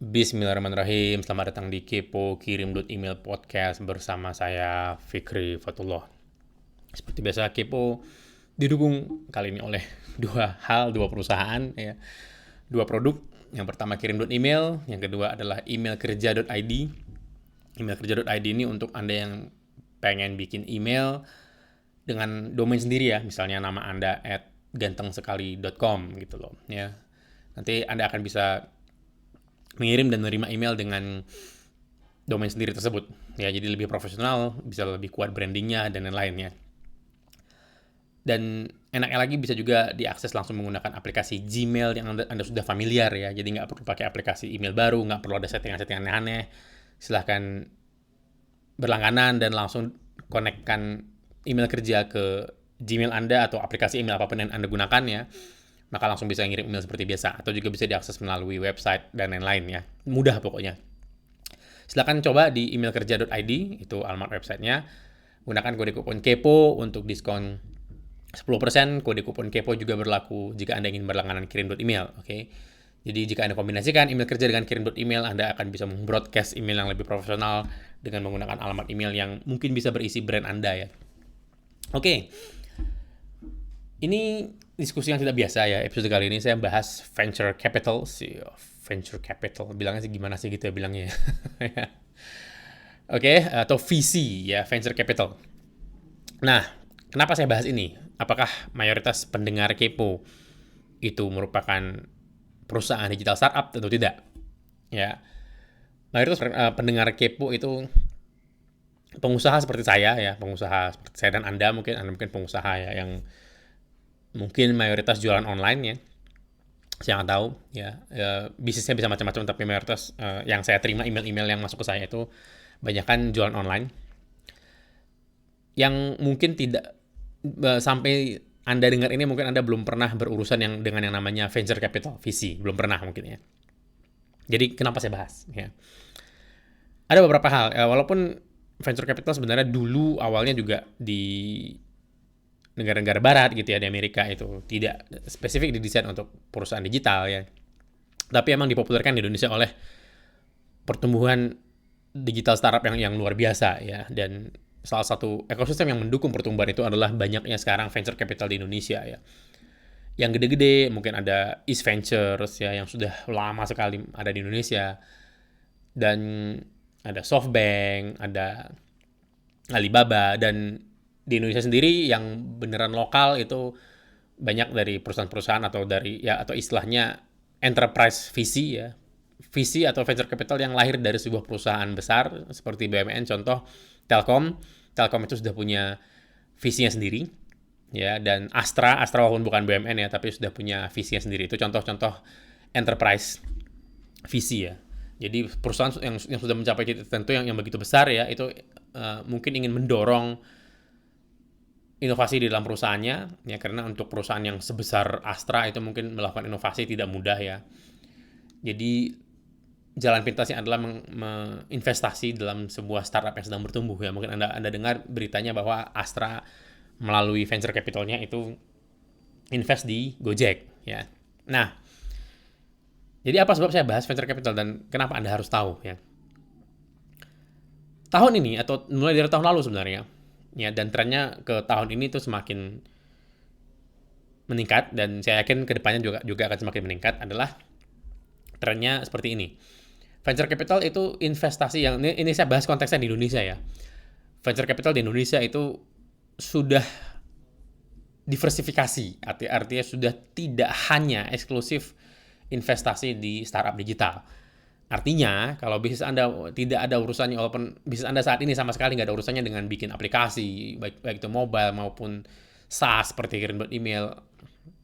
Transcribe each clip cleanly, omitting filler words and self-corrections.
Bismillahirrahmanirrahim. Selamat datang di Kepo Kirim Email Podcast bersama saya Fikri Fatullah. Seperti biasa, Kepo didukung kali ini oleh dua perusahaan ya. Dua produk. Yang pertama Kirim Email, yang kedua adalah emailkerja.id. Emailkerja.id ini untuk Anda yang pengen bikin email dengan domain sendiri ya, misalnya nama Anda @gantengsekali.com gitu loh ya. Nanti Anda akan bisa mengirim dan menerima email dengan domain sendiri tersebut ya, jadi lebih profesional, bisa lebih kuat brandingnya dan lain-lainnya. Dan enaknya lagi bisa juga diakses langsung menggunakan aplikasi Gmail yang anda sudah familiar ya, jadi nggak perlu pakai aplikasi email baru, nggak perlu ada settingan-settingan aneh-aneh. Silahkan berlangganan dan langsung konekkan email kerja ke Gmail Anda atau aplikasi email apapun yang Anda gunakan ya, maka langsung bisa ngirim email seperti biasa, atau juga bisa diakses melalui website dan lain-lain ya. Mudah pokoknya. Silakan coba di emailkerja.id, itu alamat websitenya. Gunakan kode kupon KEPO untuk diskon 10%. Kode kupon KEPO juga berlaku jika Anda ingin berlangganan kirim.email. Oke. Jadi jika Anda kombinasikan email kerja dengan kirim.email, Anda akan bisa membroadcast email yang lebih profesional dengan menggunakan alamat email yang mungkin bisa berisi brand Anda ya. Oke. Ini diskusi yang tidak biasa ya. Episode kali ini saya bahas venture capital. Venture capital, bilangnya sih gimana sih gitu ya bilangnya. Oke, atau VC ya, venture capital. Nah, kenapa saya bahas ini? Apakah mayoritas pendengar Kepo itu merupakan perusahaan digital startup? Tentu tidak. Ya, mayoritas pendengar Kepo itu pengusaha seperti saya ya, pengusaha seperti saya dan Anda mungkin pengusaha ya yang mungkin mayoritas jualan online ya. Saya nggak tahu ya, bisnisnya bisa macam-macam, tapi mayoritas yang saya terima email-email yang masuk ke saya itu banyakkan jualan online yang mungkin tidak sampai Anda dengar ini, mungkin Anda belum pernah berurusan dengan yang namanya venture capital, VC, belum pernah mungkin ya. Jadi kenapa saya bahas ya? Ada beberapa hal, walaupun venture capital sebenarnya dulu awalnya juga di negara-negara barat gitu ya, di Amerika itu tidak spesifik didesain untuk perusahaan digital ya. Tapi emang dipopulerkan di Indonesia oleh pertumbuhan digital startup yang luar biasa ya. Dan salah satu ekosistem yang mendukung pertumbuhan itu adalah banyaknya sekarang venture capital di Indonesia ya. Yang gede-gede mungkin ada East Ventures ya, yang sudah lama sekali ada di Indonesia. Dan ada SoftBank, ada Alibaba, dan di Indonesia sendiri yang beneran lokal itu banyak dari perusahaan-perusahaan atau dari ya, atau istilahnya enterprise VC ya. VC atau venture capital yang lahir dari sebuah perusahaan besar seperti BUMN, contoh Telkom. Telkom itu sudah punya VC-nya sendiri ya, dan Astra walaupun bukan BUMN ya, tapi sudah punya VC-nya sendiri. Itu contoh-contoh enterprise VC ya. Jadi perusahaan yang sudah mencapai titik tertentu yang begitu besar ya, itu mungkin ingin mendorong inovasi di dalam perusahaannya ya, karena untuk perusahaan yang sebesar Astra itu mungkin melakukan inovasi tidak mudah ya. Jadi jalan pintasnya adalah menginvestasi dalam sebuah startup yang sedang bertumbuh ya. Mungkin Anda dengar beritanya bahwa Astra melalui venture capitalnya itu invest di Gojek ya. Nah, jadi apa sebab saya bahas venture capital dan kenapa Anda harus tahu ya? Tahun ini atau mulai dari tahun lalu sebenarnya ya, dan trennya ke tahun ini tuh semakin meningkat, dan saya yakin kedepannya juga akan semakin meningkat, adalah trennya seperti ini. Venture capital itu investasi yang ini saya bahas konteksnya di Indonesia ya. Venture capital di Indonesia itu sudah diversifikasi, artinya sudah tidak hanya eksklusif investasi di startup digital. Artinya, kalau bisnis Anda tidak ada urusannya, walaupun bisnis Anda saat ini sama sekali nggak ada urusannya dengan bikin aplikasi, baik itu mobile maupun SaaS seperti kirim.email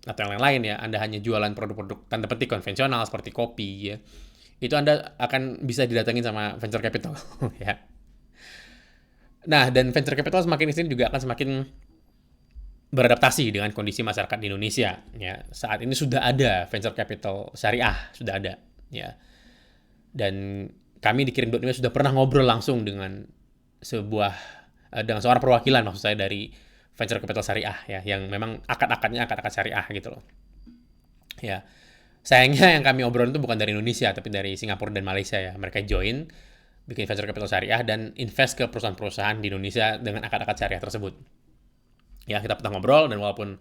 atau yang lain ya, Anda hanya jualan produk-produk tanda petik konvensional seperti kopi ya, itu Anda akan bisa didatengin sama venture capital ya. Nah, dan venture capital semakin ini juga akan semakin beradaptasi dengan kondisi masyarakat di Indonesia ya. Saat ini sudah ada venture capital syariah, sudah ada ya. Dan kami di kirim.email sudah pernah ngobrol langsung dengan dengan seorang perwakilan, maksud saya, dari venture capital syariah ya, yang memang akad-akad syariah gitu loh. Ya. Sayangnya yang kami obrolin itu bukan dari Indonesia, tapi dari Singapura dan Malaysia ya. Mereka join, bikin venture capital syariah, dan invest ke perusahaan-perusahaan di Indonesia dengan akad-akad syariah tersebut. Ya, kita pernah ngobrol, dan walaupun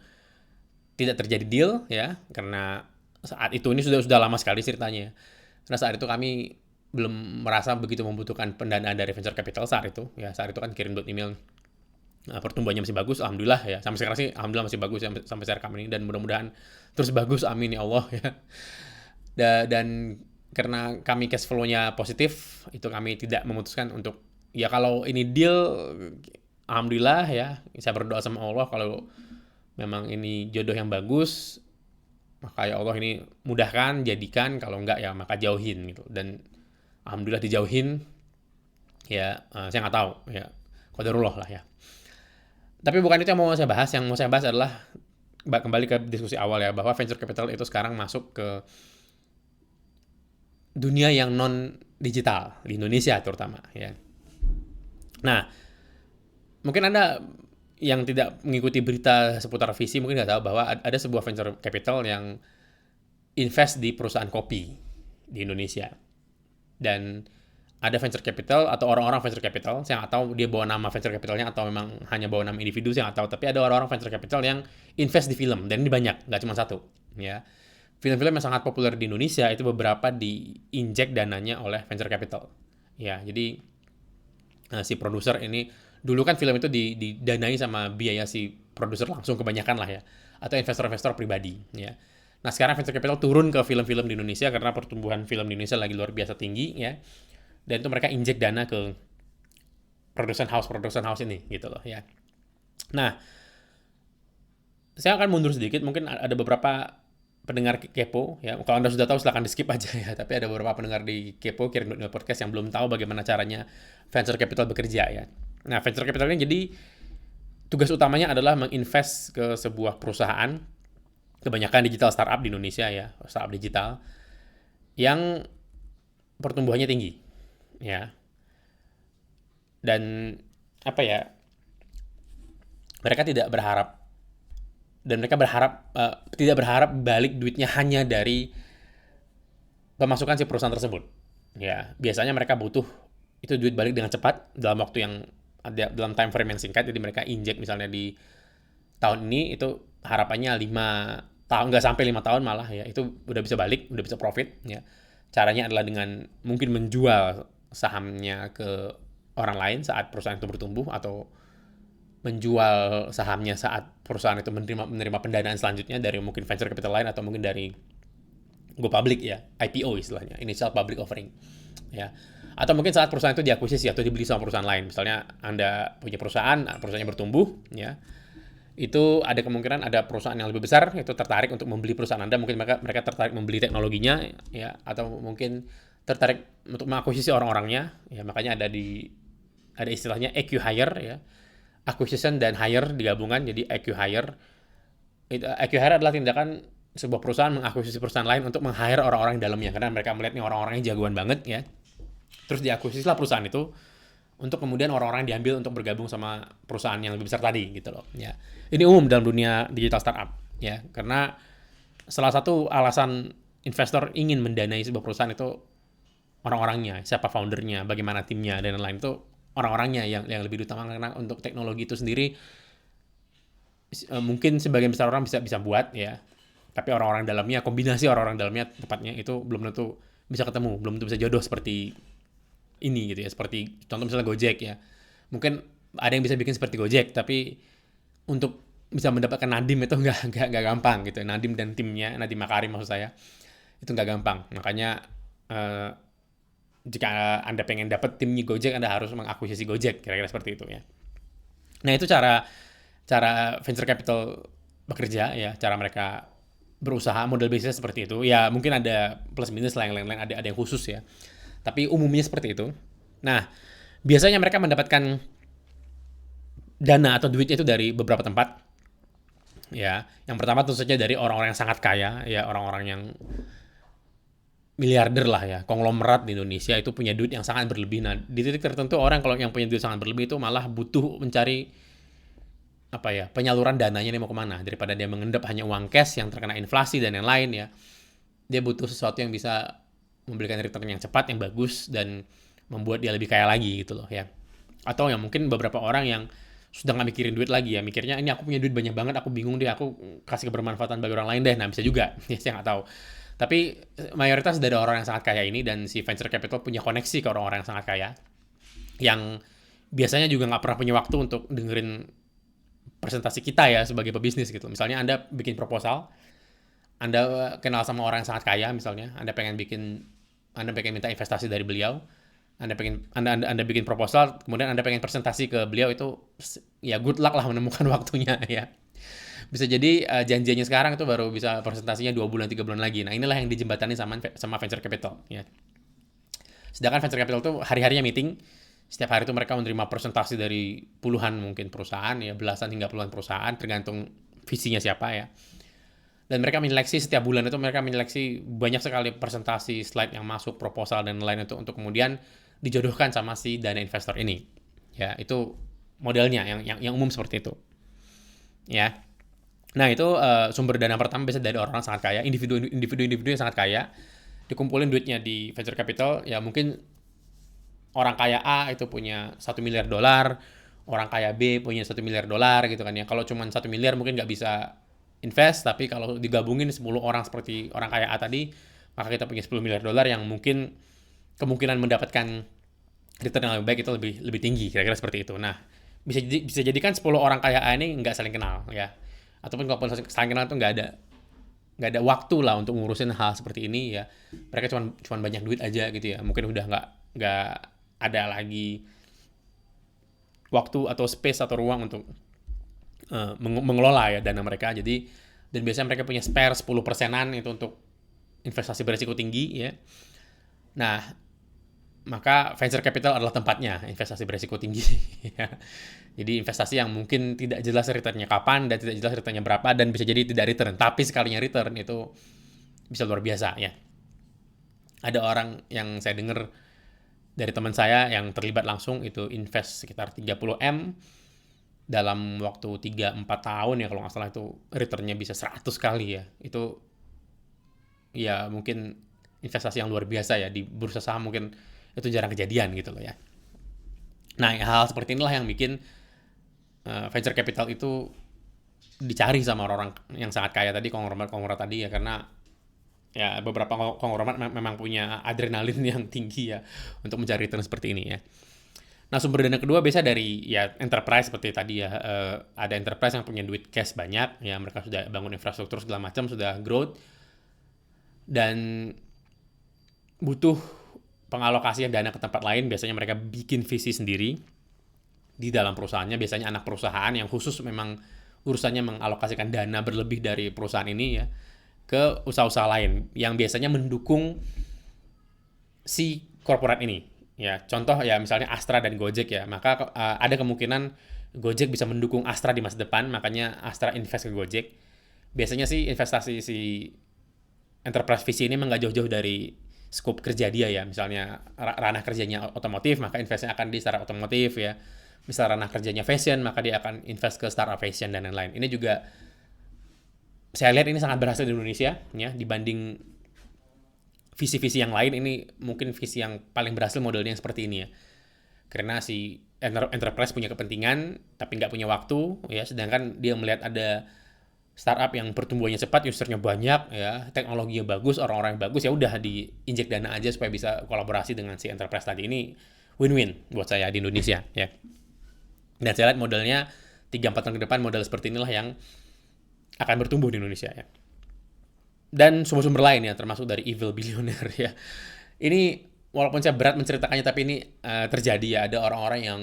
tidak terjadi deal, ya, karena saat itu ini sudah lama sekali ceritanya. Karena saat itu kami belum merasa begitu membutuhkan pendanaan dari venture capital saat itu. Ya, saat itu kan kirim email. Nah, pertumbuhannya masih bagus, alhamdulillah ya. Sampai sekarang sih, alhamdulillah masih bagus ya, sampai saya rekam ini, dan mudah-mudahan terus bagus, amin ya Allah ya. Dan karena kami cash flow-nya positif, itu kami tidak memutuskan untuk, ya kalau ini deal, alhamdulillah ya, saya berdoa sama Allah kalau memang ini jodoh yang bagus, maka ya Allah ini mudahkan, jadikan, kalau enggak ya maka jauhin gitu. Dan alhamdulillah dijauhin, ya saya nggak tahu ya, qadarullah lah ya. Tapi bukan itu yang mau saya bahas. Yang mau saya bahas adalah kembali ke diskusi awal ya, bahwa venture capital itu sekarang masuk ke dunia yang non digital di Indonesia terutama ya. Nah, mungkin Anda yang tidak mengikuti berita seputar visi mungkin nggak tahu bahwa ada sebuah venture capital yang invest di perusahaan kopi di Indonesia. Dan ada venture capital atau orang-orang venture capital, saya nggak tahu dia bawa nama venture capitalnya atau memang hanya bawa nama individu, saya nggak tahu. Tapi ada orang-orang venture capital yang invest di film, dan ini banyak, nggak cuma satu ya. Film-film yang sangat populer di Indonesia itu beberapa diinjek dananya oleh venture capital. Ya, jadi si produser ini, dulu kan film itu didanai sama biaya si produser langsung kebanyakan lah ya, atau investor-investor pribadi ya. Nah, sekarang venture capital turun ke film-film di Indonesia karena pertumbuhan film di Indonesia lagi luar biasa tinggi ya. Dan itu mereka injek dana ke production house ini gitu loh ya. Nah, saya akan mundur sedikit, mungkin ada beberapa pendengar kepo ya. Kalau Anda sudah tahu silahkan di skip aja ya. Tapi ada beberapa pendengar di kepo Kirim Podcast yang belum tahu bagaimana caranya venture capital bekerja ya. Nah, venture capital ini jadi tugas utamanya adalah menginvest ke sebuah perusahaan, kebanyakan digital startup di Indonesia ya, startup digital yang pertumbuhannya tinggi ya. Dan apa ya, mereka tidak berharap, dan mereka tidak berharap balik duitnya hanya dari pemasukan si perusahaan tersebut ya. Biasanya mereka butuh itu duit balik dengan cepat dalam waktu yang ada, dalam time frame yang singkat. Jadi mereka injek misalnya di tahun ini, itu harapannya 5 tahun, nggak sampai 5 tahun malah ya, itu udah bisa balik, udah bisa profit ya. Caranya adalah dengan mungkin menjual sahamnya ke orang lain saat perusahaan itu bertumbuh, atau menjual sahamnya saat perusahaan itu menerima pendanaan selanjutnya dari mungkin venture capital lain, atau mungkin dari go public ya, IPO istilahnya, initial public offering ya. Atau mungkin saat perusahaan itu diakuisisi atau dibeli sama perusahaan lain. Misalnya Anda punya perusahaannya bertumbuh ya, itu ada kemungkinan ada perusahaan yang lebih besar itu tertarik untuk membeli perusahaan Anda. Mungkin mereka tertarik membeli teknologinya ya, atau mungkin tertarik untuk mengakuisisi orang-orangnya ya. Makanya ada istilahnya acqui-hire ya, acquisition dan hire digabungkan jadi acqui-hire. Acqui-hire adalah tindakan sebuah perusahaan mengakuisisi perusahaan lain untuk meng-hire orang-orang di dalamnya, karena mereka melihat nih orang-orangnya jagoan banget ya. Terus diakuisisilah perusahaan itu untuk kemudian orang-orang diambil untuk bergabung sama perusahaan yang lebih besar tadi gitu loh ya. Ini umum dalam dunia digital startup ya, karena salah satu alasan investor ingin mendanai sebuah perusahaan itu orang-orangnya, siapa foundernya, bagaimana timnya, dan lain-lain. Itu orang-orangnya yang lebih utama, karena untuk teknologi itu sendiri mungkin sebagian besar orang bisa buat ya, tapi orang-orang dalamnya, kombinasi orang-orang dalamnya tepatnya itu belum tentu bisa ketemu, belum tentu bisa jodoh seperti ini gitu ya. Seperti contoh misalnya Gojek ya, mungkin ada yang bisa bikin seperti Gojek, tapi untuk bisa mendapatkan Nadiem itu nggak gampang gitu. Nadiem dan timnya, Nadiem Makarim maksud saya, itu nggak gampang. Makanya jika Anda pengen dapat timnya Gojek, Anda harus mengakuisisi Gojek, kira-kira seperti itu ya. Nah, itu cara venture capital bekerja ya, cara mereka berusaha, model bisnisnya seperti itu. Ya, mungkin ada plus minus lah, yang lain-lain ada yang khusus ya. Tapi umumnya seperti itu. Nah, biasanya mereka mendapatkan dana atau duitnya itu dari beberapa tempat. Ya, yang pertama tentu saja dari orang-orang yang sangat kaya, ya, orang-orang yang miliarder lah ya, konglomerat di Indonesia itu punya duit yang sangat berlebih. Nah, di titik tertentu orang kalau yang punya duit sangat berlebih itu malah butuh mencari apa ya, penyaluran dananya ini mau kemana, daripada dia mengendap hanya uang cash yang terkena inflasi dan yang lain ya. Dia butuh sesuatu yang bisa memberikan return yang cepat, yang bagus, dan membuat dia lebih kaya lagi gitu loh ya. Atau yang mungkin beberapa orang yang sudah nggak mikirin duit lagi ya, mikirnya ini aku punya duit banyak banget, aku bingung deh, aku kasih kebermanfaatan bagi orang lain deh. Nah bisa juga, ya saya nggak tahu. Tapi mayoritas dari orang yang sangat kaya ini, dan si venture capital punya koneksi ke orang-orang yang sangat kaya, yang biasanya juga nggak pernah punya waktu untuk dengerin presentasi kita ya sebagai pebisnis gitu. Misalnya Anda bikin proposal, Anda kenal sama orang yang sangat kaya misalnya, Anda pengen minta investasi dari beliau, Anda bikin proposal, kemudian Anda pengen presentasi ke beliau, itu ya good luck lah menemukan waktunya ya. Bisa jadi janjinya sekarang itu baru bisa presentasinya 2 bulan 3 bulan lagi. Nah, inilah yang dijembatani sama venture capital ya. Sedangkan venture capital itu hari-harinya meeting, setiap hari itu mereka menerima presentasi dari puluhan mungkin perusahaan ya, belasan hingga puluhan perusahaan tergantung visinya siapa ya. Dan mereka menyeleksi setiap bulan itu, mereka menyeleksi banyak sekali presentasi, slide yang masuk, proposal dan lain itu untuk kemudian dijodohkan sama si dana investor ini. Ya, itu modelnya yang umum seperti itu. Ya. Nah, itu sumber dana pertama biasanya dari orang sangat kaya, individu yang sangat kaya, dikumpulin duitnya di venture capital, ya mungkin orang kaya A itu punya $1 miliar, orang kaya B punya $1 miliar gitu kan ya. Kalau cuma 1 miliar mungkin nggak bisa invest, tapi kalau digabungin 10 orang seperti orang kaya A tadi, maka kita punya $10 miliar yang mungkin kemungkinan mendapatkan return yang lebih baik itu lebih tinggi, kira-kira seperti itu. Nah, bisa jadikan 10 orang kaya A ini nggak saling kenal ya. Ataupun kalau saling kenal itu nggak ada waktu lah untuk ngurusin hal seperti ini ya. Mereka cuma banyak duit aja gitu ya. Mungkin udah nggak ada lagi waktu atau space atau ruang untuk mengelola ya dana mereka. Jadi, dan biasanya mereka punya spare 10%-an itu untuk investasi berisiko tinggi ya. Nah, maka venture capital adalah tempatnya investasi berisiko tinggi ya. Jadi investasi yang mungkin tidak jelas returnnya kapan dan tidak jelas returnnya berapa, dan bisa jadi tidak return, tapi sekalinya return itu bisa luar biasa ya. Ada orang yang saya dengar dari teman saya yang terlibat langsung itu invest sekitar 30M dalam waktu 3-4 tahun ya kalau nggak salah, itu returnnya bisa 100 kali ya. Itu ya mungkin investasi yang luar biasa ya, di bursa saham mungkin itu jarang kejadian gitu loh ya. Nah, hal seperti inilah yang bikin venture capital itu dicari sama orang yang sangat kaya tadi, konglomerat tadi ya, karena ya beberapa konglomerat memang punya adrenalin yang tinggi ya untuk mencari return seperti ini ya. Nah, sumber dana kedua biasa dari ya enterprise seperti tadi ya. Ada enterprise yang punya duit cash banyak ya, mereka sudah bangun infrastruktur segala macam, sudah growth, dan butuh pengalokasian dana ke tempat lain. Biasanya mereka bikin visi sendiri di dalam perusahaannya, biasanya anak perusahaan yang khusus memang urusannya mengalokasikan dana berlebih dari perusahaan ini ya ke usaha-usaha lain yang biasanya mendukung si korporat ini. Ya, contoh ya misalnya Astra dan Gojek ya, maka ada kemungkinan Gojek bisa mendukung Astra di masa depan, makanya Astra invest ke Gojek. Biasanya sih investasi si enterprise visi ini memang nggak jauh-jauh dari scope kerja dia ya. Misalnya ranah kerjanya otomotif, maka investnya akan di startup otomotif ya. Misal ranah kerjanya fashion, maka dia akan invest ke startup fashion dan lain-lain. Ini juga saya lihat ini sangat berhasil di Indonesia ya, dibanding visi-visi yang lain. Ini mungkin visi yang paling berhasil modelnya yang seperti ini ya, karena si enterprise punya kepentingan tapi nggak punya waktu ya, sedangkan dia melihat ada startup yang pertumbuhannya cepat, usernya banyak ya, teknologinya bagus, orang-orang yang bagus, ya udah diinjek dana aja supaya bisa kolaborasi dengan si enterprise tadi. Ini win-win buat saya di Indonesia ya. Dan saya lihat modelnya 3-4 tahun ke depan model seperti inilah yang akan bertumbuh di Indonesia ya. Dan sumber-sumber lain ya, termasuk dari evil billionaire ya. Ini walaupun saya berat menceritakannya, tapi ini terjadi ya. Ada orang-orang yang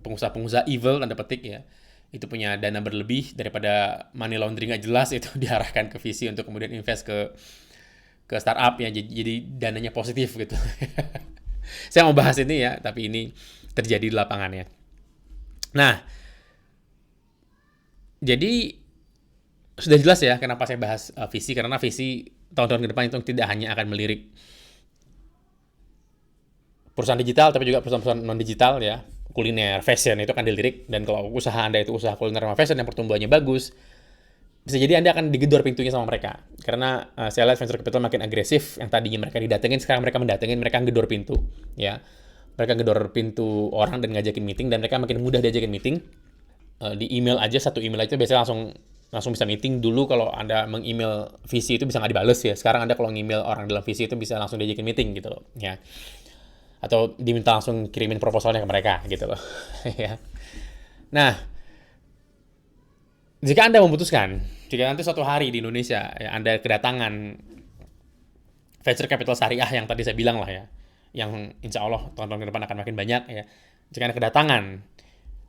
pengusaha-pengusaha evil tanda petik ya, itu punya dana berlebih daripada money laundering nggak jelas, itu diarahkan ke visi untuk kemudian invest ke startup ya, jadi dananya positif gitu. Saya mau bahas ini ya, tapi ini terjadi di lapangan ya. Nah, jadi sudah jelas ya kenapa saya bahas visi, karena visi tahun-tahun ke depan itu tidak hanya akan melirik perusahaan digital, tapi juga perusahaan-perusahaan non-digital ya, kuliner, fashion itu akan dilirik. Dan kalau usaha Anda itu usaha kuliner sama fashion yang pertumbuhannya bagus, bisa jadi Anda akan digedor pintunya sama mereka. Karena saya lihat venture capital makin agresif, yang tadinya mereka didatengin, sekarang mereka mendatengin, mereka gedor pintu. Ya, mereka gedor pintu orang dan ngajakin meeting, dan mereka makin mudah diajakin meeting. Di email aja, satu email aja biasanya langsung bisa meeting. Dulu kalau Anda meng-email VC itu bisa nggak dibales ya. Sekarang Anda kalau nge-email orang dalam VC itu bisa langsung diajakin meeting gitu loh. Ya. Atau diminta langsung kirimin proposalnya ke mereka gitu loh. Ya. Nah, jika Anda memutuskan, jika nanti suatu hari di Indonesia ya, Anda kedatangan venture capital syariah yang tadi saya bilang lah ya, yang insya Allah tahun-tahun ke depan akan makin banyak ya. Jika Anda kedatangan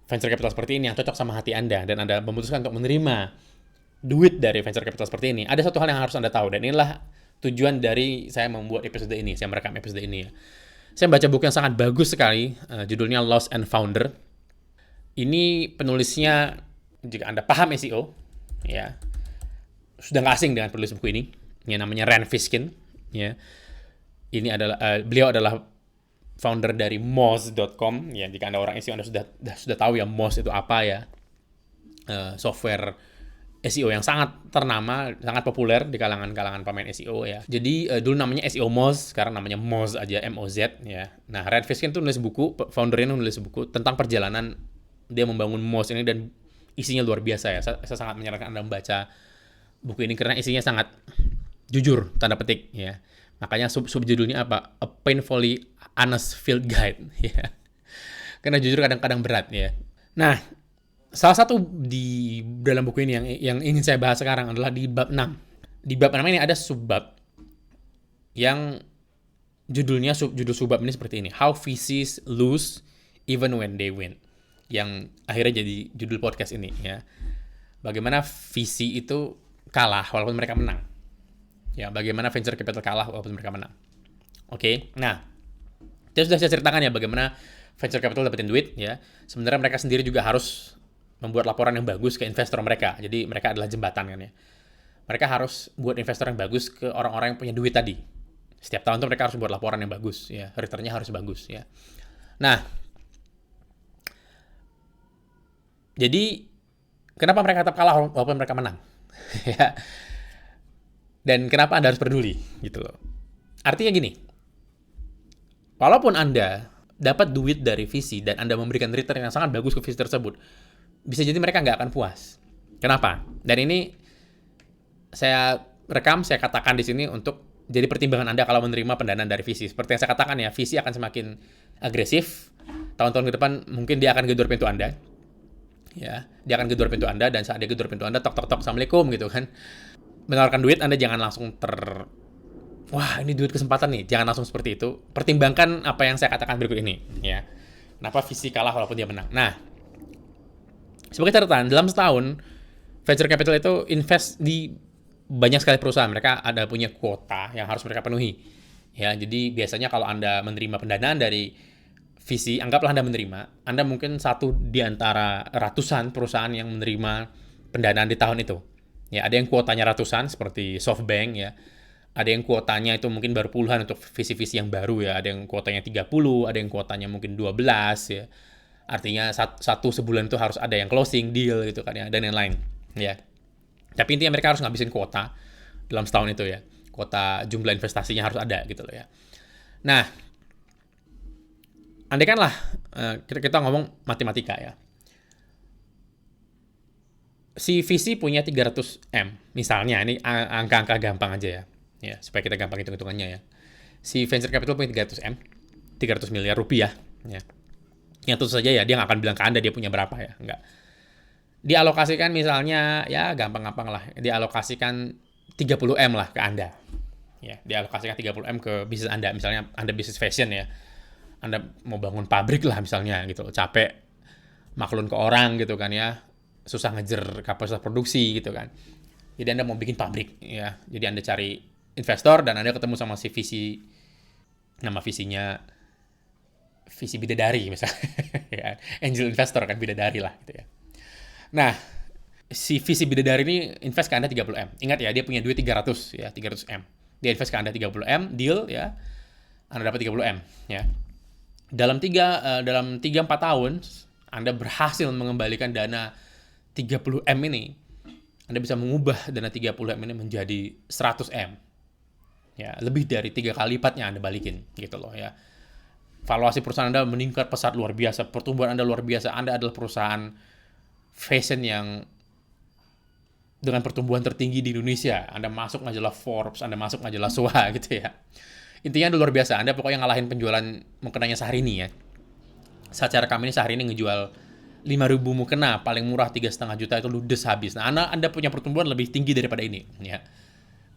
venture capital seperti ini yang cocok sama hati Anda, dan Anda memutuskan untuk menerima duit dari venture capital seperti ini, ada satu hal yang harus Anda tahu, dan inilah tujuan dari saya membuat episode ini, saya merekam episode ini ya. Saya baca buku yang sangat bagus sekali, judulnya Lost and Founder. Ini penulisnya, jika Anda paham SEO, ya, sudah nggak asing dengan penulis buku ini. Yang namanya Rand Fishkin. Ya. Ini adalah beliau adalah founder dari Moz.com. Ya, jika Anda orang SEO, Anda sudah tahu ya Moz itu apa ya. Software SEO yang sangat ternama, sangat populer di kalangan pemain SEO ya. Jadi dulu namanya SEO Moz, sekarang namanya Moz aja, MOZ ya. Nah, Rand Fishkin tuh nulis buku, foundernya nulis buku tentang perjalanan dia membangun Moz ini, dan isinya luar biasa ya. Saya sangat menyarankan Anda membaca buku ini karena isinya sangat jujur, tanda petik ya. Makanya subjudulnya apa? A Painfully Honest Field Guide ya. Karena jujur kadang-kadang berat ya. Nah, salah satu di dalam buku ini yang ingin saya bahas sekarang adalah di bab 6. Di bab 6 ini ada subbab yang judul subbab ini seperti ini. How VCs Lose Even When They Win. Yang akhirnya jadi judul podcast ini ya. Bagaimana VC itu kalah walaupun mereka menang. Ya, bagaimana venture capital kalah walaupun mereka menang. Oke. Nah, saya sudah saya ceritakan ya bagaimana venture capital dapetin duit ya. Sebenarnya mereka sendiri juga harus membuat laporan yang bagus ke investor mereka. Jadi mereka adalah jembatan kan ya. Mereka harus buat investor yang bagus ke orang-orang yang punya duit tadi. Setiap tahun tuh mereka harus buat laporan yang bagus ya. Returnnya harus bagus ya. Nah, jadi kenapa mereka tetap kalah walaupun mereka menang? Ya. Dan kenapa Anda harus peduli gitu loh. Artinya gini. Walaupun Anda dapat duit dari VC dan Anda memberikan return yang sangat bagus ke VC tersebut, bisa jadi mereka nggak akan puas. Kenapa? Dan ini saya rekam, saya katakan di sini untuk jadi pertimbangan Anda kalau menerima pendanaan dari VC. Seperti yang saya katakan ya, VC akan semakin agresif. Tahun-tahun ke depan mungkin dia akan gedor pintu Anda. Ya, dia akan gedor pintu Anda, dan saat dia gedor pintu Anda, tok-tok-tok, Assalamualaikum gitu kan. Menawarkan duit, Anda jangan langsung wah ini duit kesempatan nih, jangan langsung seperti itu. Pertimbangkan apa yang saya katakan berikut ini ya. Kenapa VC kalah walaupun dia menang. Nah, sebagai catatan, dalam setahun venture capital itu invest di banyak sekali perusahaan. Mereka ada punya kuota yang harus mereka penuhi ya. Jadi biasanya kalau Anda menerima pendanaan dari VC, anggaplah Anda menerima, Anda mungkin satu di antara ratusan perusahaan yang menerima pendanaan di tahun itu. Ya, ada yang kuotanya ratusan seperti SoftBank ya. Ada yang kuotanya itu mungkin baru puluhan untuk VC-VC yang baru ya. Ada yang kuotanya 30, ada yang kuotanya mungkin 12 ya. Artinya satu sebulan itu harus ada yang closing deal gitu kan ya, dan yang lain ya. Tapi intinya mereka harus ngabisin kuota dalam setahun itu ya. Kuota jumlah investasinya harus ada gitu loh ya. Nah, andaikanlah kita ngomong matematika ya. Si VC punya 300M. Misalnya, ini angka-angka gampang aja ya. Ya, supaya kita gampang hitung-hitungannya ya. Si venture capital punya 300M, 300 miliar rupiah ya. Yang tentu saja ya dia nggak akan bilang ke Anda dia punya berapa ya, enggak. Dialokasikan misalnya ya gampang-gampang lah. Dialokasikan 30M lah ke Anda. Ya, dialokasikan 30M ke bisnis Anda. Misalnya Anda bisnis fashion ya. Anda mau bangun pabrik lah misalnya gitu, capek maklun ke orang gitu kan ya, susah ngejar kapasitas produksi gitu kan. Jadi Anda mau bikin pabrik ya. Jadi Anda cari investor dan Anda ketemu sama si VC, nama VC-nya VC bidadari misalnya. Ya, angel investor kan, bidadari lah gitu ya. Nah, si VC bidadari ini invest ke Anda 30M. Ingat ya, dia punya duit 300 ya, 300M. Dia invest ke Anda 30M, deal ya. Anda dapat 30M ya. Dalam 3-4 tahun Anda berhasil mengembalikan dana 30M ini. Anda bisa mengubah dana 30M ini menjadi 100M. Ya, lebih dari 3 kali lipatnya Anda balikin gitu loh ya. Valuasi perusahaan Anda meningkat pesat luar biasa, pertumbuhan Anda luar biasa. Anda adalah perusahaan fashion yang dengan pertumbuhan tertinggi di Indonesia. Anda masuk majalah Forbes, Anda masuk majalah SOA gitu ya. Intinya luar biasa. Anda pokoknya ngalahin penjualan mukenanya Syahrini ya. Saat cara kami ini Syahrini ngejual 5.000 mukena paling murah 3,5 juta itu ludes habis. Nah, anda punya pertumbuhan lebih tinggi daripada ini ya.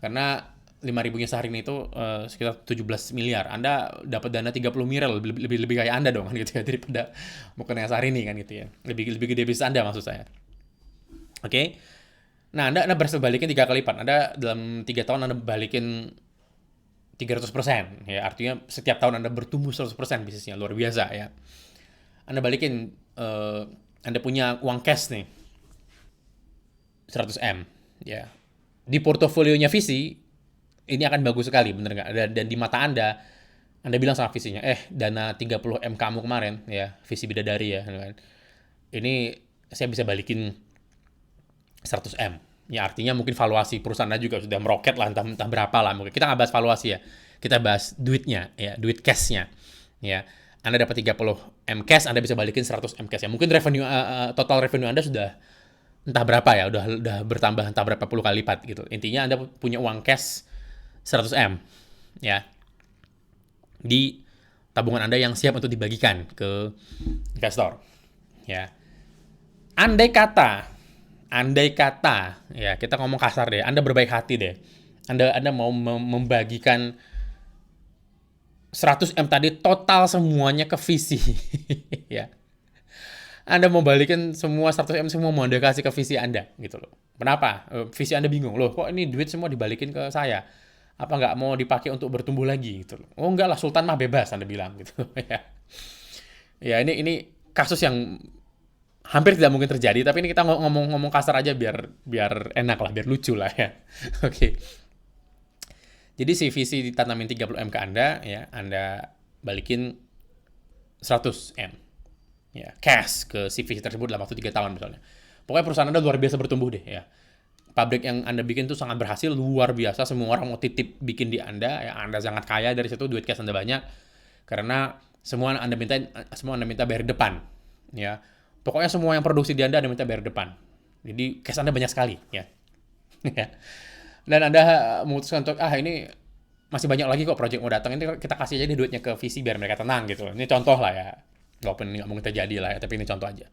Karena 5.000-nya Syahrini itu sekitar 17 miliar. Anda dapat dana 30 miliar lebih kayak Anda dong kan gitu ya daripada mukena Syahrini kan gitu ya. Lebih gede bisnis Anda maksud saya. Oke. Nah, Anda berhasil balikin 3 kali lipat. Anda dalam 3 tahun Anda balikin 300%. Ya, artinya setiap tahun Anda bertumbuh 100% bisnisnya. Luar biasa ya. Anda balikin, Anda punya uang cash nih, 100M. Ya. Di portofolionya Visi, ini akan bagus sekali, bener nggak? Dan di mata Anda bilang sama Visinya, dana 30M kamu kemarin, ya, Visi Bidadari ya, kan? Ini saya bisa balikin 100M. Ya artinya mungkin valuasi perusahaan Anda juga sudah meroket lah, entah berapa lah. Mungkin kita nggak bahas valuasi ya, kita bahas duitnya, ya, duit cashnya. Ya, Anda dapat 30M cash, Anda bisa balikin 100M cash ya. Mungkin revenue total revenue Anda sudah entah berapa ya, udah bertambah entah berapa puluh kali lipat gitu. Intinya Anda punya uang cash 100M ya di tabungan Anda yang siap untuk dibagikan ke investor ya. Andai kata ya, kita ngomong kasar deh, Anda berbaik hati deh. Anda mau membagikan 100M tadi total semuanya ke Visi ya. Anda mau balikin semua 100M, semua mau Anda kasih ke Visi Anda gitu loh. Kenapa? Visi Anda bingung, loh kok ini duit semua dibalikin ke saya? Apa nggak mau dipakai untuk bertumbuh lagi gitu loh. Oh enggak lah, Sultan mah bebas Anda bilang gitu ya. Ya ini kasus yang hampir tidak mungkin terjadi, tapi ini kita ngomong kasar aja biar enak lah, biar lucu lah ya. Oke. Jadi si Visi ditanamin 30M ke Anda ya, Anda balikin 100M. Ya, cash ke si Visi tersebut dalam waktu 3 tahun misalnya. Pokoknya perusahaan Anda luar biasa bertumbuh deh ya. Pabrik yang Anda bikin itu sangat berhasil, luar biasa. Semua orang mau titip bikin di Anda, ya Anda sangat kaya dari situ, duit cash Anda banyak. Karena semua Anda minta bayar depan. Ya. Pokoknya semua yang produksi di Anda minta bayar depan. Jadi cash Anda banyak sekali ya. Dan Anda memutuskan untuk ini masih banyak lagi kok project mau datang, ini kita kasih aja deh duitnya ke Visi biar mereka tenang gitu. Ini contoh lah ya. Walaupun ini nggak mungkin terjadi lah ya, tapi ini contoh aja.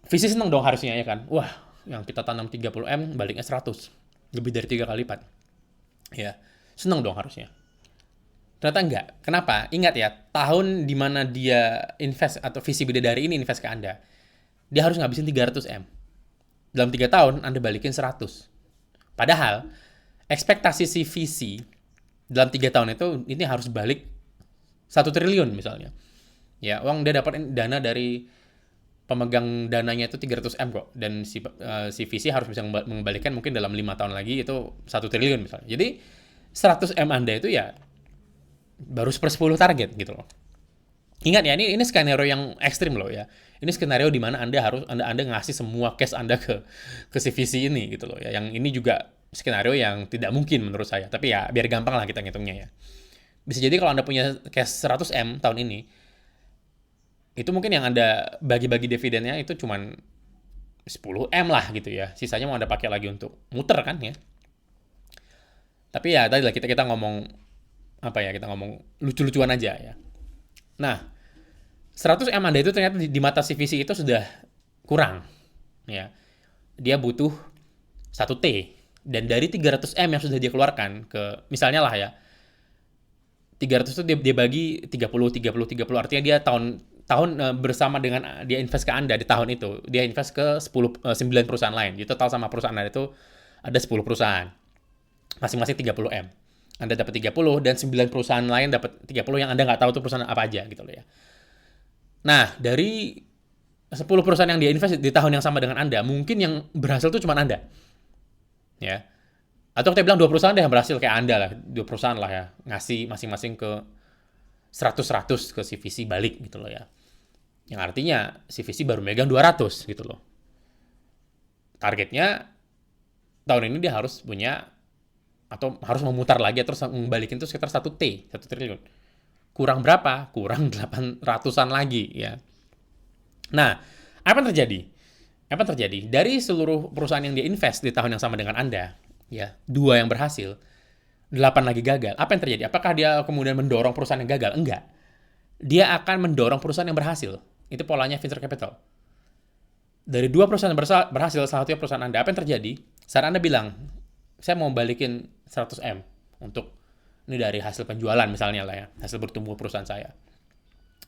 Visi seneng dong harusnya ya kan. Wah, yang kita tanam 30M baliknya 100. Lebih dari 3 kali lipat. Ya, seneng dong harusnya. Ternyata enggak. Kenapa? Ingat ya, tahun dimana dia invest atau Visi Bidadari ini invest ke Anda, dia harus ngabisin 300M. Dalam 3 tahun, Anda balikin 100. Padahal, ekspektasi si Visi dalam 3 tahun itu, ini harus balik 1 triliun misalnya. Ya, uang dia dapat dana dari pemegang dananya itu 300M kok. Dan si Visi harus bisa mengembalikan mungkin dalam 5 tahun lagi itu 1 triliun misalnya. Jadi 100M Anda itu ya baru 1/10 target gitu loh. Ingat ya, ini skenario yang ekstrim loh ya. Ini skenario di mana Anda ngasih semua cash Anda ke si Visi ini gitu loh ya. Yang ini juga skenario yang tidak mungkin menurut saya. Tapi ya biar gampang lah kita ngitungnya ya. Bisa jadi kalau Anda punya cash 100M tahun ini, itu mungkin yang Anda bagi-bagi dividennya itu cuman 10M lah gitu ya. Sisanya mau Anda pakai lagi untuk muter kan ya. Tapi ya tadi lah kita ngomong kita ngomong lucu-lucuan aja ya. Nah, 100M Anda itu ternyata di mata si Visi itu sudah kurang ya. Dia butuh 1T, dan dari 300M yang sudah dia keluarkan ke misalnya lah ya, 300 itu dia bagi 30, artinya dia tahun bersama dengan dia invest ke Anda di tahun itu, dia invest ke 9 perusahaan lain. Jadi total sama perusahaan Anda itu ada 10 perusahaan. Masing-masing 30M. Anda dapat 30 dan 9 perusahaan lain dapat 30 yang Anda nggak tahu itu perusahaan apa aja gitu loh ya. Nah, dari 10 perusahaan yang dia invest di tahun yang sama dengan Anda, mungkin yang berhasil itu cuma Anda. Ya. Atau kita bilang 2 perusahaan deh yang berhasil kayak Anda lah, 2 perusahaan lah ya, ngasih masing-masing ke 100 ke si Visi balik gitu loh ya. Yang artinya si Visi baru megang 200 gitu loh. targetnya tahun ini dia harus punya atau harus memutar lagi terus membalikin itu sekitar 1 triliun. Kurang berapa? Kurang 800-an lagi ya. Nah, apa yang terjadi? Apa yang terjadi? Dari seluruh perusahaan yang dia invest di tahun yang sama dengan Anda, ya, 2 yang berhasil, 8 lagi gagal. Apa yang terjadi? Apakah dia kemudian mendorong perusahaan yang gagal? Enggak. Dia akan mendorong perusahaan yang berhasil. Itu polanya venture capital. Dari 2 perusahaan yang berhasil, salah satunya perusahaan Anda, apa yang terjadi? Saat Anda bilang, saya mau balikin 100M untuk ini dari hasil penjualan misalnya lah ya, hasil bertumbuh perusahaan saya.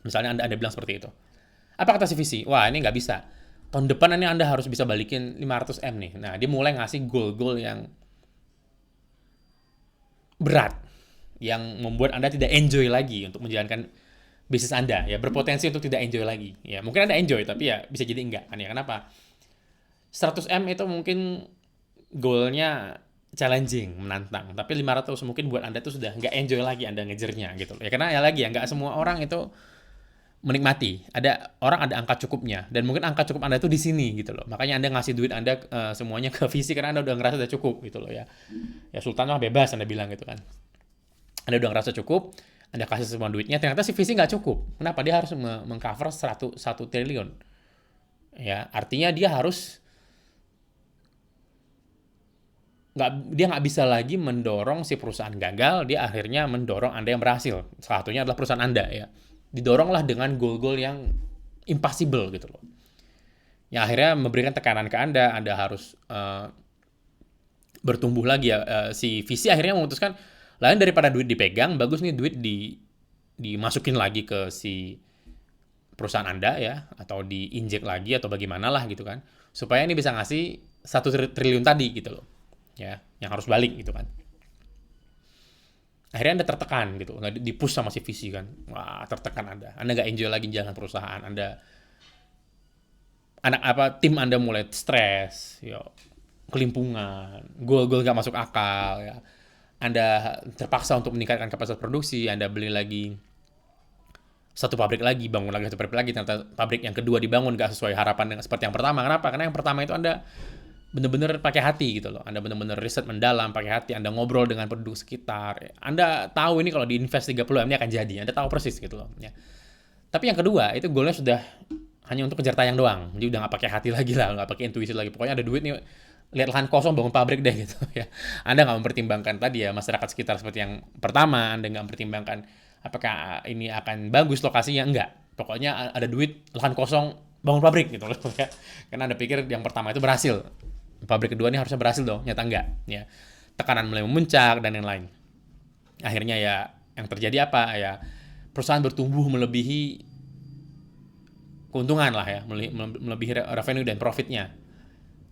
Misalnya Anda bilang seperti itu. Apa kata si VC? Wah, ini nggak bisa. Tahun depan ini Anda harus bisa balikin 500M nih. Nah, dia mulai ngasih goal-goal yang berat, yang membuat Anda tidak enjoy lagi untuk menjalankan bisnis Anda, ya, berpotensi untuk tidak enjoy lagi. Ya, mungkin Anda enjoy, tapi ya bisa jadi enggak. Kan ya, kenapa? 100M itu mungkin goalnya challenging, menantang. Tapi 500 mungkin buat Anda tuh sudah nggak enjoy lagi Anda ngejarnya gitu loh. Ya karena ya lagi ya, nggak semua orang itu menikmati. Ada orang ada angka cukupnya, dan mungkin angka cukup Anda itu di sini gitu loh. Makanya Anda ngasih duit Anda semuanya ke visi karena Anda udah ngerasa udah cukup gitu loh ya. Ya Sultan mah bebas Anda bilang gitu kan. Anda udah ngerasa cukup, Anda kasih semua duitnya, ternyata si visi nggak cukup. Kenapa? Dia harus mengcover 1 triliun. Ya, artinya dia harus dia nggak bisa lagi mendorong si perusahaan gagal, dia akhirnya mendorong Anda yang berhasil. Salah satunya adalah perusahaan Anda ya. Didoronglah dengan goal-goal yang impossible gitu loh. Yang akhirnya memberikan tekanan ke Anda harus bertumbuh lagi ya. Si visi akhirnya memutuskan, lain daripada duit dipegang, bagus nih duit dimasukin lagi ke si perusahaan Anda ya, atau diinjek lagi atau bagaimana lah gitu kan. Supaya ini bisa ngasih 1 triliun tadi gitu loh. Ya, yang harus balik gitu kan. Akhirnya Anda tertekan gitu, nggak di-push sama si visi kan. Wah, tertekan Anda nggak enjoy lagi jalan perusahaan tim Anda mulai stres, ya, kelimpungan, goal-goal nggak masuk akal ya. Anda terpaksa untuk meningkatkan kapasitas produksi, Anda beli lagi 1 pabrik lagi, bangun lagi 1 pabrik lagi, ternyata pabrik yang kedua dibangun nggak sesuai harapan dengan seperti yang pertama. Kenapa? Karena yang pertama itu Anda bener-bener pakai hati gitu loh. Anda bener-bener riset mendalam, pakai hati, Anda ngobrol dengan penduduk sekitar. Anda tahu ini kalau diinvest 30M ini akan jadi. Anda tahu persis gitu loh. Ya. Tapi yang kedua, itu goalnya sudah hanya untuk kejar tayang doang. Jadi udah nggak pakai hati lagi lah, nggak pakai intuisi lagi. Pokoknya ada duit nih, lihat lahan kosong bangun pabrik deh gitu ya. Anda nggak mempertimbangkan tadi ya masyarakat sekitar seperti yang pertama. Anda nggak mempertimbangkan apakah ini akan bagus lokasinya, enggak. Pokoknya ada duit, lahan kosong, bangun pabrik gitu loh ya. Karena Anda pikir yang pertama itu berhasil. Pabrik kedua ini harusnya berhasil dong, nyata enggak ya. Tekanan mulai memuncak dan yang lain. Akhirnya ya yang terjadi apa ya, perusahaan bertumbuh melebihi keuntungan lah ya, melebihi revenue dan profitnya,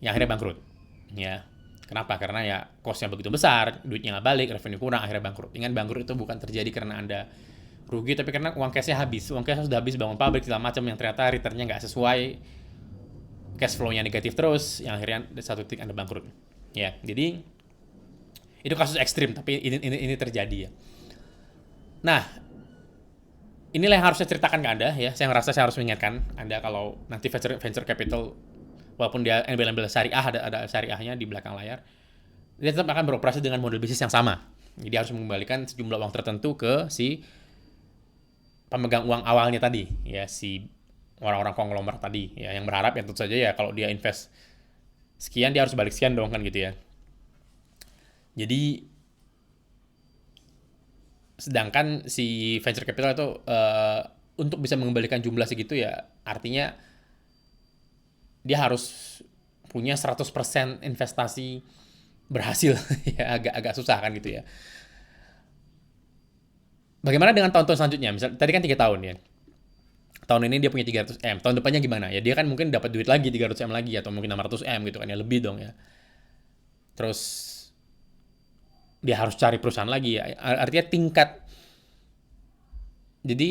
yang akhirnya bangkrut ya. Kenapa? Karena ya cost-nya begitu besar, duitnya nggak balik, revenue kurang, akhirnya bangkrut. Ingat, bangkrut itu bukan terjadi karena Anda rugi, tapi karena uang cash-nya habis. Uang cash sudah habis bangun pabrik segala macam yang ternyata return-nya nggak sesuai, cash flow-nya negatif terus, yang akhirnya satu titik Anda bangkrut. Ya, jadi itu kasus ekstrim, tapi ini terjadi ya. Nah, inilah yang harus saya ceritakan ke Anda ya. Saya ngerasa saya harus mengingatkan Anda kalau nanti venture capital, walaupun dia embel-embel syariah, ada syariahnya di belakang layar, dia tetap akan beroperasi dengan model bisnis yang sama. Jadi harus mengembalikan sejumlah uang tertentu ke si pemegang uang awalnya tadi, ya, si orang-orang konglomerat tadi ya, yang berharap ya tentu saja ya kalau dia invest sekian dia harus balik sekian dong kan gitu ya. Jadi sedangkan si venture capital itu untuk bisa mengembalikan jumlah segitu ya artinya dia harus punya 100% investasi berhasil ya, agak susah kan gitu ya. Bagaimana dengan tahun-tahun selanjutnya? Misal tadi kan 3 tahun ya. Tahun ini dia punya 300M, tahun depannya gimana? Ya dia kan mungkin dapat duit lagi 300M lagi atau mungkin 600M gitu kan ya, lebih dong ya. Terus dia harus cari perusahaan lagi ya. Artinya jadi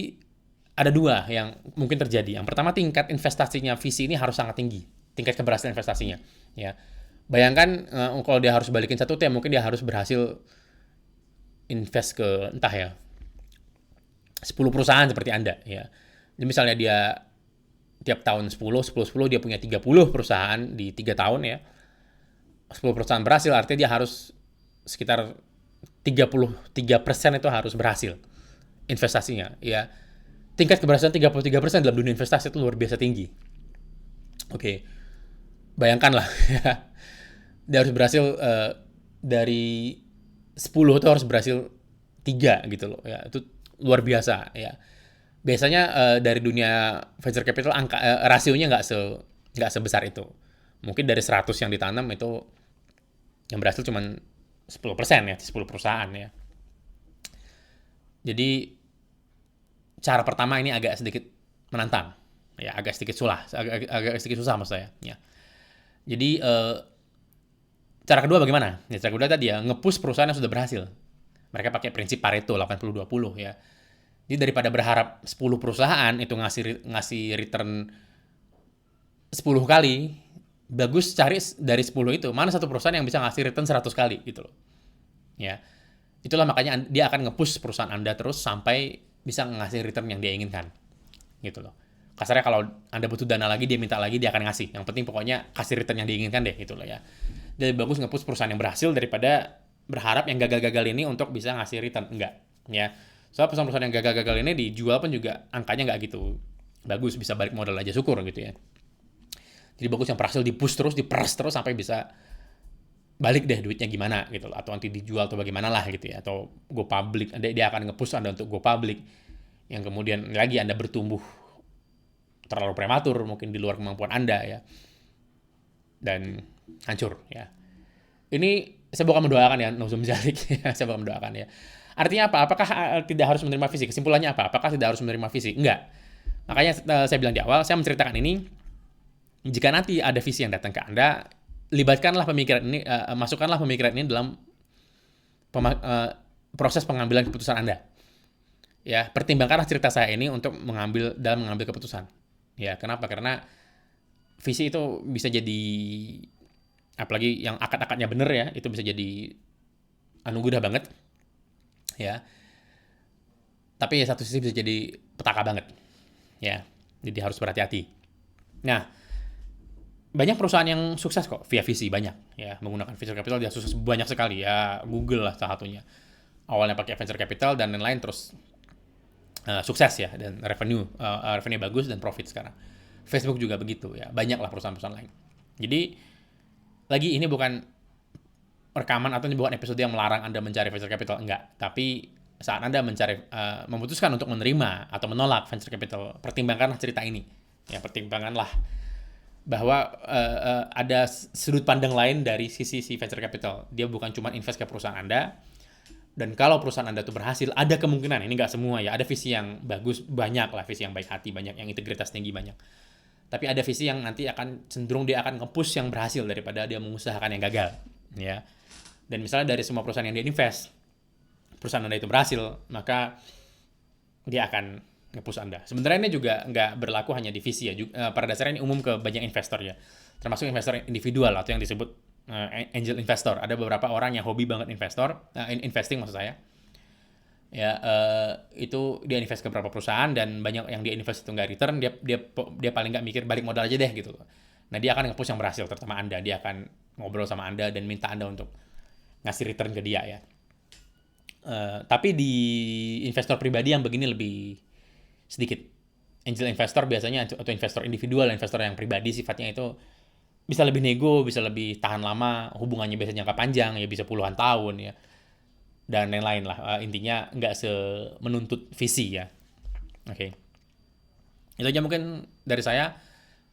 ada 2 yang mungkin terjadi. Yang pertama, tingkat investasinya visi ini harus sangat tinggi, tingkat keberhasilan investasinya ya. Bayangkan kalau dia harus balikin 1T, mungkin dia harus berhasil invest ke entah ya 10 perusahaan seperti Anda ya. Jadi misalnya dia tiap tahun 10 dia punya 30 perusahaan di 3 tahun ya. 10 perusahaan berhasil, artinya dia harus sekitar 33% itu harus berhasil investasinya. Ya, tingkat keberhasilan 33% dalam dunia investasi itu luar biasa tinggi. Oke, bayangkanlah ya, dia harus berhasil dari 10 itu harus berhasil 3 gitu loh ya. Itu luar biasa ya. Biasanya dari dunia venture capital angka rasionya nggak sebesar itu. Mungkin dari 100 yang ditanam itu yang berhasil cuma 10% ya, 10 perusahaan ya. Jadi cara pertama ini agak sedikit menantang. Ya, agak sedikit susah maksud saya ya. Jadi cara kedua bagaimana? Ya, cara kedua tadi ya, nge-push perusahaan yang sudah berhasil. Mereka pakai prinsip Pareto 80-20 ya. Jadi daripada berharap 10 perusahaan itu ngasih return 10 kali, bagus cari dari 10 itu, mana satu perusahaan yang bisa ngasih return 100 kali gitu loh. Ya. Itulah makanya dia akan nge-push perusahaan Anda terus sampai bisa ngasih return yang dia inginkan. Gitu loh. Kasarnya kalau Anda butuh dana lagi, dia minta lagi, dia akan ngasih. Yang penting pokoknya kasih return yang diinginkan deh gitu loh ya. Jadi bagus nge-push perusahaan yang berhasil daripada berharap yang gagal-gagal ini untuk bisa ngasih return. Enggak. Ya. Soalnya perusahaan-perusahaan yang gagal-gagal ini dijual pun juga angkanya nggak gitu bagus, bisa balik modal aja syukur gitu ya. Jadi bagus yang berhasil di-push terus, diperas terus sampai bisa balik deh duitnya gimana gitu loh. Atau nanti dijual atau bagaimana lah gitu ya. Atau go public, dia akan nge-push Anda untuk go public. Yang kemudian lagi Anda bertumbuh terlalu prematur, mungkin di luar kemampuan Anda ya. Dan hancur ya. Ini saya bukan mendoakan ya, Nuzum Zalik ya, saya bukan mendoakan ya. Artinya apa? Apakah tidak harus menerima visi? Kesimpulannya apa? Apakah tidak harus menerima visi? Enggak. Makanya saya bilang di awal, saya menceritakan ini, jika nanti ada visi yang datang ke Anda, libatkanlah pemikiran ini, masukkanlah pemikiran ini dalam proses pengambilan keputusan Anda. Ya, pertimbangkanlah cerita saya ini untuk mengambil keputusan. Ya, kenapa? Karena visi itu bisa jadi, apalagi yang akad-akadnya bener ya, itu bisa jadi anugerah banget. Ya. Tapi ya satu sisi bisa jadi petaka banget. Ya. Jadi harus berhati-hati. Nah, banyak perusahaan yang sukses kok via visi, banyak ya, menggunakan venture capital dia sukses banyak sekali ya. Google lah salah satunya. Awalnya pakai venture capital dan lain-lain terus sukses ya, dan revenue bagus dan profit sekarang. Facebook juga begitu ya. Banyak lah perusahaan-perusahaan lain. Jadi lagi ini bukan rekaman atau bukan episode yang melarang Anda mencari venture capital, enggak. Tapi saat Anda memutuskan untuk menerima atau menolak venture capital, pertimbangkanlah cerita ini. Ya, pertimbangkanlah bahwa ada sudut pandang lain dari sisi venture capital. Dia bukan cuma invest ke perusahaan Anda. Dan kalau perusahaan Anda itu berhasil, ada kemungkinan, ini nggak semua ya, ada visi yang bagus, banyak lah visi yang baik hati, banyak yang integritas tinggi, banyak. Tapi ada visi yang nanti akan cenderung dia akan nge-push yang berhasil daripada dia mengusahakan yang gagal. Ya. Dan misalnya dari semua perusahaan yang dia invest, perusahaan Anda itu berhasil, maka dia akan nge-push Anda. Sebenarnya ini juga nggak berlaku hanya di visi ya, pada dasarnya ini umum ke banyak investor ya, termasuk investor individual atau yang disebut angel investor. Ada beberapa orang yang hobi banget investing maksud saya. Ya, itu dia invest ke beberapa perusahaan dan banyak yang dia invest itu nggak return, dia paling nggak mikir balik modal aja deh gitu. Nah, dia akan nge-push yang berhasil, terutama Anda. Dia akan ngobrol sama Anda dan minta Anda untuk ngasih return ke dia ya. Tapi di investor pribadi yang begini lebih sedikit. Angel investor biasanya, atau investor individual, investor yang pribadi sifatnya itu bisa lebih nego, bisa lebih tahan lama, hubungannya biasanya jangka panjang, ya bisa puluhan tahun ya, dan lain-lain lah. Intinya nggak menuntut visi ya. Oke. Itu aja mungkin dari saya.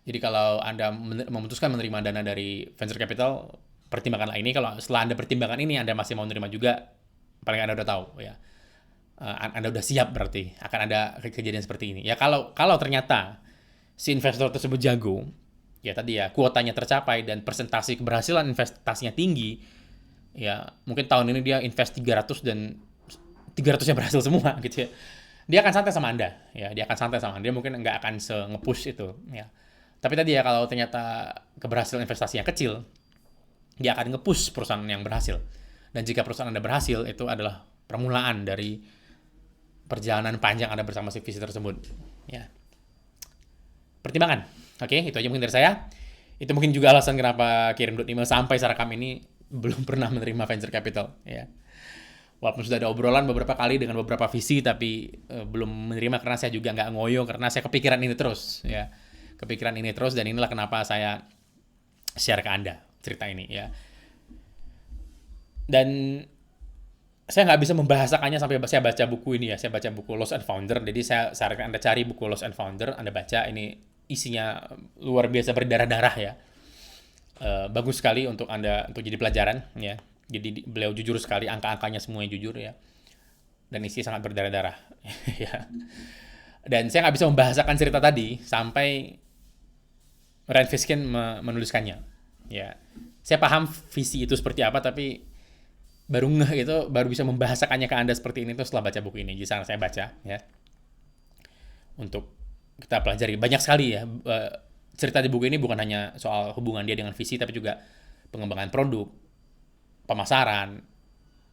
Jadi kalau Anda memutuskan menerima dana dari venture capital, pertimbangkanlah ini. Kalau setelah Anda pertimbangkan ini, Anda masih mau menerima juga, paling Anda udah tahu ya. Anda udah siap berarti akan ada kejadian seperti ini. Ya kalau ternyata si investor tersebut jago, ya tadi ya, kuotanya tercapai dan persentase keberhasilan investasinya tinggi, ya mungkin tahun ini dia invest 300 dan 300-nya berhasil semua gitu ya. Dia akan santai sama Anda, ya, dia akan santai sama Anda, dia mungkin nggak akan nge-push itu, ya. Tapi tadi ya, kalau ternyata keberhasilan investasinya kecil, dia akan nge-push perusahaan yang berhasil. Dan jika perusahaan Anda berhasil, itu adalah permulaan dari perjalanan panjang Anda bersama si visi tersebut, ya. Pertimbangan. Oke, itu aja mungkin dari saya. Itu mungkin juga alasan kenapa kirim.email sampai sarekam ini belum pernah menerima venture capital, ya. Walaupun sudah ada obrolan beberapa kali dengan beberapa visi, tapi belum menerima karena saya juga nggak ngoyo, karena saya kepikiran ini terus, ya. Kepikiran ini terus, dan inilah kenapa saya share ke Anda cerita ini, ya. Dan saya nggak bisa membahasakannya sampai saya baca buku ini, ya. Saya baca buku Lost and Founder, jadi saya sarankan Anda cari buku Lost and Founder, Anda baca, ini isinya luar biasa berdarah-darah, ya. Bagus sekali untuk Anda untuk jadi pelajaran, ya. Jadi beliau jujur sekali, angka-angkanya semuanya jujur, ya. Dan isi sangat berdarah-darah. Ya. Dan saya nggak bisa membahasakan cerita tadi sampai Ryan Fiskin menuliskannya. Ya. Saya paham visi itu seperti apa, tapi baru ngeh itu, baru bisa membahasakannya ke Anda seperti ini tuh setelah baca buku ini. Jadi saya baca, ya. Untuk kita pelajari. Banyak sekali, ya. Cerita di buku ini bukan hanya soal hubungan dia dengan visi, tapi juga pengembangan produk, pemasaran,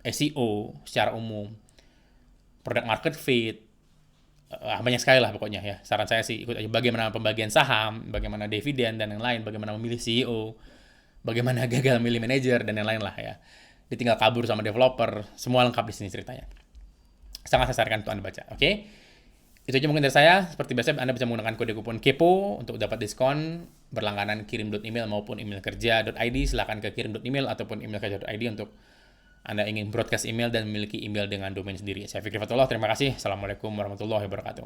SEO secara umum, product market fit, banyak sekali lah pokoknya, ya. Saran saya sih ikut aja, bagaimana pembagian saham, bagaimana dividen dan yang lain, bagaimana memilih CEO, bagaimana gagal milih manajer dan yang lain lah, ya. Ditinggal kabur sama developer, semua lengkap di sini ceritanya. Sangat saya sarankan untuk Anda baca, oke? Itu aja mungkin dari saya. Seperti biasa, Anda bisa menggunakan kode kupon KEPO untuk dapat diskon berlangganan kirim.email maupun email kerja.id. Silakan ke kirim.email ataupun email kerja.id untuk Anda ingin broadcast email dan memiliki email dengan domain sendiri. Saya Fikri Fatullah, terima kasih. Assalamualaikum warahmatullahi wabarakatuh.